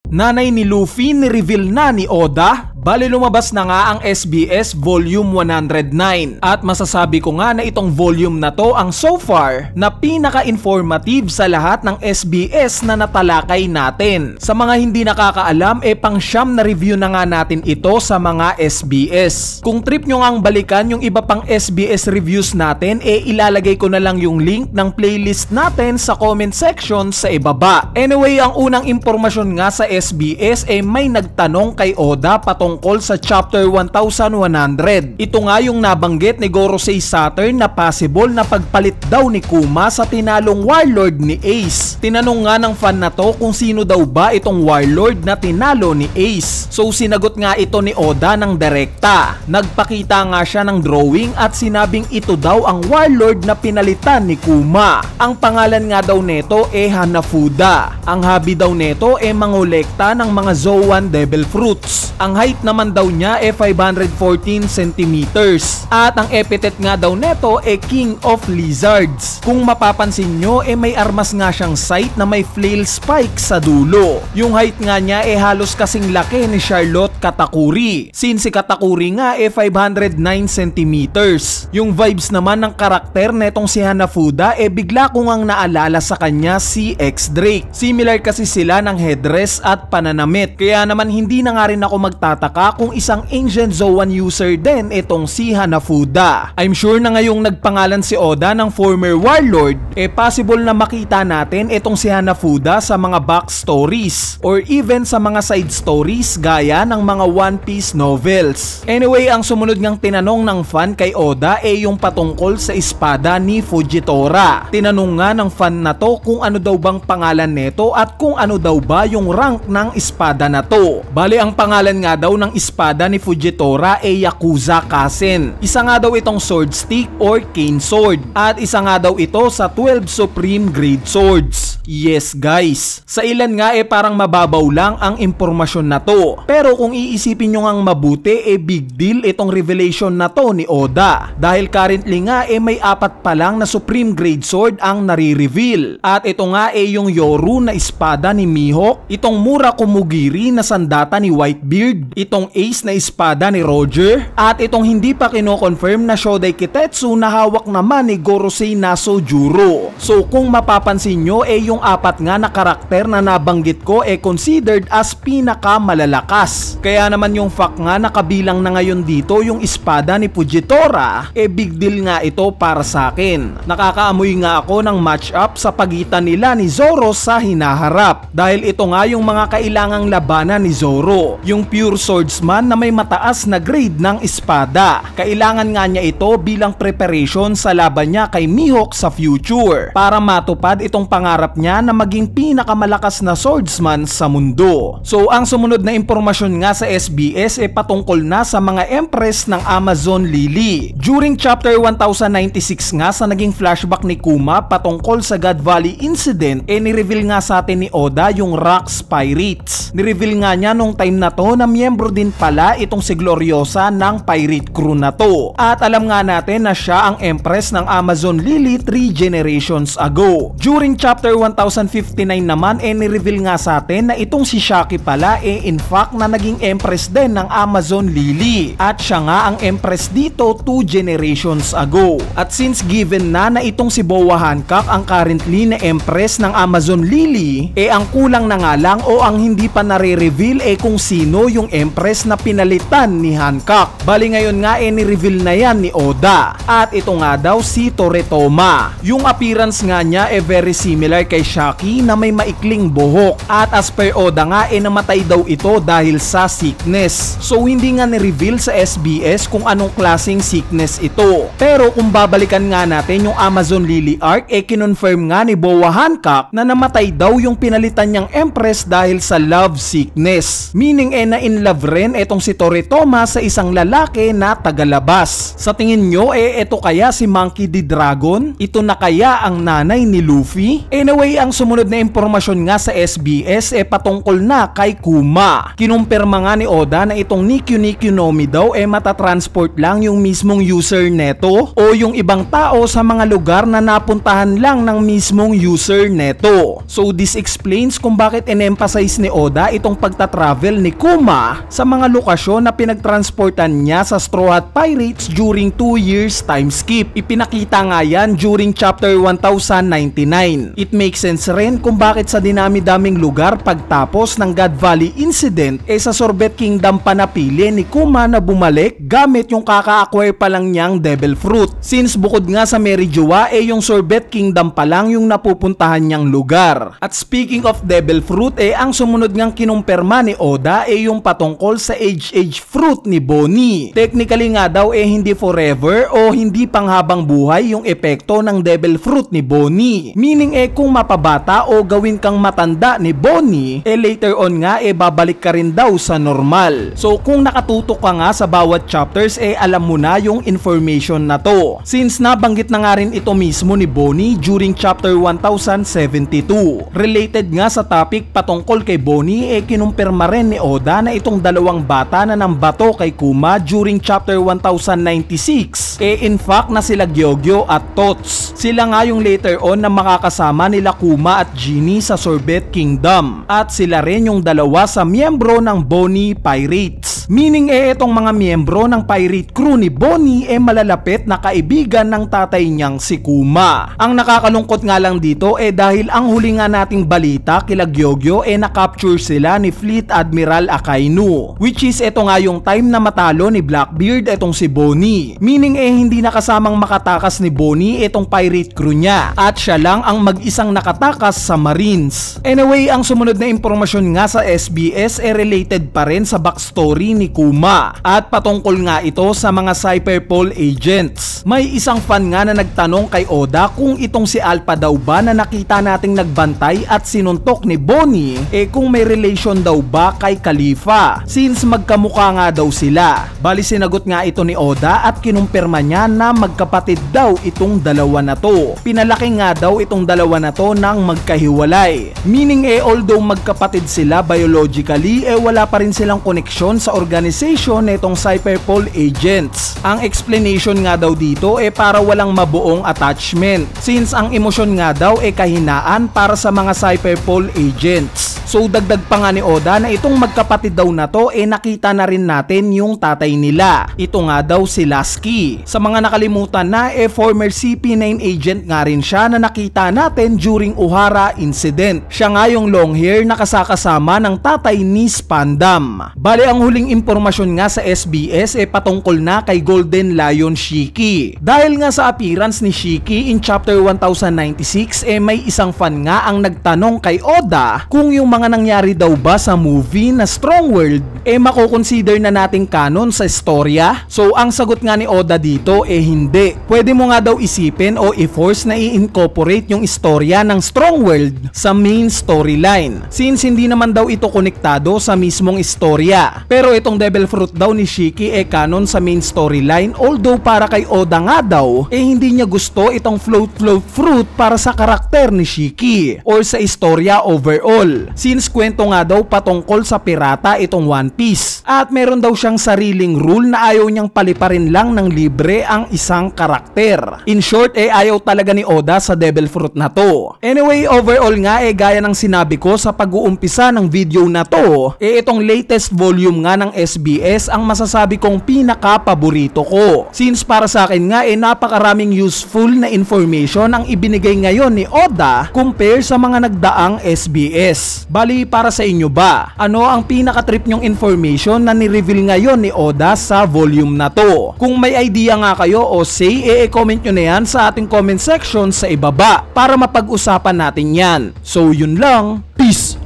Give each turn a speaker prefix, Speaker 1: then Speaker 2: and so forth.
Speaker 1: Nanay ni Luffy ni-reveal na ni Oda? Bali lumabas na nga ang SBS Volume 109 at masasabi ko nga na itong volume na to ang so far na pinaka-informative sa lahat ng SBS na natalakay natin. Sa mga hindi nakakaalam, pang-siyam na review na nga natin ito sa mga SBS. Kung trip nyo ngang balikan yung iba pang SBS reviews natin, ilalagay ko na lang yung link ng playlist natin sa comment section sa ibaba. Anyway, ang unang impormasyon nga sa SBS may nagtanong kay Oda patungkol sa chapter 1100. Ito nga yung nabanggit ni Gorosei Saturn na possible na pagpalit daw ni Kuma sa tinalong warlord ni Ace. Tinanong nga ng fan na to kung sino daw ba itong warlord na tinalo ni Ace. So sinagot nga ito ni Oda ng direkta. Nagpakita nga siya ng drawing at sinabing ito daw ang warlord na pinalitan ni Kuma. Ang pangalan nga daw neto Hanafuda. Ang hobby daw neto mangolekta ng mga Zoan Devil Fruits. Ang height naman daw niya 514 centimeters. At ang epithet nga daw neto King of Lizards. Kung mapapansin nyo may armas nga siyang sight na may flail spike sa dulo. Yung height nga niya halos kasing laki ni Charlotte Katakuri. Since si Katakuri nga 509 centimeters. Yung vibes naman ng karakter netong si Hanafuda bigla ko ngang naalala sa kanya si X-Drake. Similar kasi sila ng headdress at pananamit. Kaya naman hindi na nga rin ako magtataka kung isang Ancient Zoan user din itong si Hanafuda. I'm sure na ngayong nagpangalan si Oda ng former warlord, possible na makita natin itong si Hanafuda sa mga backstories or even sa mga side stories gaya ng mga One Piece novels. Anyway, ang sumunod ngang tinanong ng fan kay Oda yung patungkol sa espada ni Fujitora. Tinanong nga ng fan na to kung ano daw bang pangalan neto at kung ano daw ba yung rank ng espada na to. Bali ang pangalan nga daw ng espada ni Fujitora Yakuza Kasen. Isa nga daw itong sword stick or cane sword at isa nga daw ito sa 12 Supreme Grade Swords. Yes guys, sa ilan nga parang mababaw lang ang impormasyon na to. Pero kung iisipin nyo ngang mabuti big deal itong revelation na to ni Oda. Dahil currently nga may 4 pa lang na Supreme Grade Sword ang nare-reveal. At ito nga yung Yoru na espada ni Mihawk, itong Murakumogiri na sandata ni Whitebeard, itong Ace na espada ni Roger, at itong hindi pa kino-confirm na Shodai Kitetsu na hawak naman ni Gorosei Nasojuro. So kung mapapansin nyo yung 4 nga na karakter na nabanggit ko considered as pinakamalalakas. Kaya naman yung fact nga nakabilang na ngayon dito yung espada ni Fujitora big deal nga ito para sa akin. Nakakaamoy nga ako ng match-up sa pagitan nila ni Zoro sa hinaharap. Dahil ito nga yung mga kailangang labanan ni Zoro. Yung pure swordsman na may mataas na grade ng espada. Kailangan nga niya ito bilang preparation sa laban niya kay Mihawk sa future. Para matupad itong pangarap niya na maging pinakamalakas na swordsman sa mundo. So ang sumunod na impormasyon nga sa SBS patungkol na sa mga empress ng Amazon Lily. During chapter 1096 nga sa naging flashback ni Kuma patungkol sa God Valley incident ni-reveal nga sa atin ni Oda yung Rocks Pirates. Ni-reveal nga niya nung time na to na miyembro din pala itong si Gloriosa ng pirate crew na to. At alam nga natin na siya ang empress ng Amazon Lily 3 generations ago. During chapter 1059 naman ni-reveal nga sa atin na itong si Shaki pala in fact na naging empress din ng Amazon Lily. At siya nga ang empress dito 2 generations ago. At since given na itong si Boa Hancock ang currently na empress ng Amazon Lily, ang kulang na nga lang o ang hindi pa nare-reveal kung sino yung empress na pinalitan ni Hancock. Bali ngayon nga ni-reveal na yan ni Oda. At ito nga daw si Toretoma. Yung appearance nga niya very similar kay Shaki na may maikling buhok. At as per Oda nga namatay daw ito dahil sa sickness. So hindi nga ni-reveal sa SBS kung anong klaseng sickness ito. Pero kung babalikan nga natin yung Amazon Lily arc kinonfirm nga ni Boa Hancock na namatay daw yung pinalitan niyang empress dahil sa love sickness. Meaning na in love rin etong si Toretoma sa isang lalaki na tagalabas. Sa tingin nyo ito kaya si Monkey D. Dragon? Ito na kaya ang nanay ni Luffy? Anyway, Anyway, ang sumunod na impormasyon nga sa SBS patungkol na kay Kuma. Kinumpirma nga ni Oda na itong Nikyu Nomi daw matatransport lang yung mismong user neto o yung ibang tao sa mga lugar na napuntahan lang ng mismong user neto. So this explains kung bakit in-emphasize ni Oda itong pagta-travel ni Kuma sa mga lokasyon na pinagtransportan niya sa Straw Hat Pirates during 2 years time skip. Ipinakita nga yan during chapter 1099. It makes sense rin kung bakit sa dinami-daming lugar pagtapos ng God Valley incident sa Sorbet Kingdom pa napili ni Kuma na bumalik gamit yung kaka-acquire pa lang niyang Devil Fruit. Since bukod nga sa Merijoa yung Sorbet Kingdom pa lang yung napupuntahan niyang lugar. At speaking of Devil Fruit ang sumunod ngang kinumpirma ni Oda yung patungkol sa Age Fruit ni Bonnie. Technically nga daw hindi forever o hindi panghabang buhay yung epekto ng Devil Fruit ni Bonnie. Meaning kung mapabata o gawin kang matanda ni Bonnie later on nga babalik ka rin daw sa normal. So kung nakatutok ka nga sa bawat chapters alam mo na yung information na to. Since nabanggit na nga rin ito mismo ni Bonnie during chapter 1072. Related nga sa topic patungkol kay Bonnie kinumpirma rin ni Oda na itong dalawang bata na nambato kay Kuma during chapter 1096 in fact na sila Gyogyo at Tots. Sila nga yung later on na makakasama nila Kuma at Genie sa Sorbet Kingdom at sila rin yung dalawa sa miyembro ng Bonnie Pirates. Meaning itong mga miyembro ng pirate crew ni Bonnie malalapit na kaibigan ng tatay niyang si Kuma. Ang nakakalungkot nga lang dito dahil ang huli nga nating balita kila Gyogyo na-capture sila ni Fleet Admiral Akainu, which is ito nga yung time na matalo ni Blackbeard itong si Bonnie. Meaning hindi nakasamang makatakas ni Bonnie itong pirate crew niya at siya lang ang mag-isang nakatakas sa Marines. Anyway, ang sumunod na impormasyon nga sa SBS related pa rin sa backstory ni Kuma at patungkol nga ito sa mga Cyberpol agents. May isang fan nga na nagtanong kay Oda kung itong si Alpha daw ba na nakita nating nagbantay at sinuntok ni Bonnie kung may relation daw ba kay Khalifa since magkamukha nga daw sila. Bali sinagot nga ito ni Oda at kinumpirma niya na magkapatid daw itong dalawa na to. Pinalaki nga daw itong dalawa na to nang magkahiwalay. Meaning although magkapatid sila biologically wala pa rin silang koneksyon sa organization nitong Cyberpol agents. Ang explanation nga daw dito para walang mabuong attachment since ang emosyon nga daw kahinaan para sa mga Cyberpol agents. So dagdag pa nga ni Oda na itong magkapatid daw na to nakita na rin natin yung tatay nila. Ito nga daw si Lasky. Sa mga nakalimutan na former CP9 agent nga rin siya na nakita natin during Ohara incident. Siya nga yung long hair na kasakasama ng tatay ni Spandam. Bali ang huling impormasyon nga sa SBS patungkol na kay Golden Lion Shiki. Dahil nga sa appearance ni Shiki in chapter 1096 may isang fan nga ang nagtanong kay Oda kung yung mga nangyari daw ba sa movie na Strong World mako-consider na nating canon sa istorya. So ang sagot nga ni Oda dito hindi. Pwede mo nga daw isipin o i-force na i-incorporate yung istorya ng Strong World sa main storyline since hindi naman daw ito konektado sa mismong istorya. Pero itong Devil Fruit daw ni Shiki canon sa main storyline, although para kay Oda nga daw hindi niya gusto itong float fruit para sa karakter ni Shiki or sa istorya overall since kwento nga daw patungkol sa pirata itong One Piece at meron daw siyang sariling rule na ayaw niyang paliparin lang ng libre ang isang karakter. In short ayaw talaga ni Oda sa Devil Fruit na to. Anyway, overall nga gaya ng sinabi ko sa pag-uumpisa ng video na to itong latest volume nga ng SBS ang masasabi kong pinaka-paborito ko since para sa akin nga napakaraming useful na information ang ibinigay ngayon ni Oda compare sa mga nagdaang SBS. Bali para sa inyo ba, ano ang pinaka-trip nyong information na ni-reveal ngayon ni Oda sa volume na to? Kung may idea nga kayo o say comment nyo na yan sa ating comment section sa ibaba para mapag-usapan natin yan. So yun lang, peace!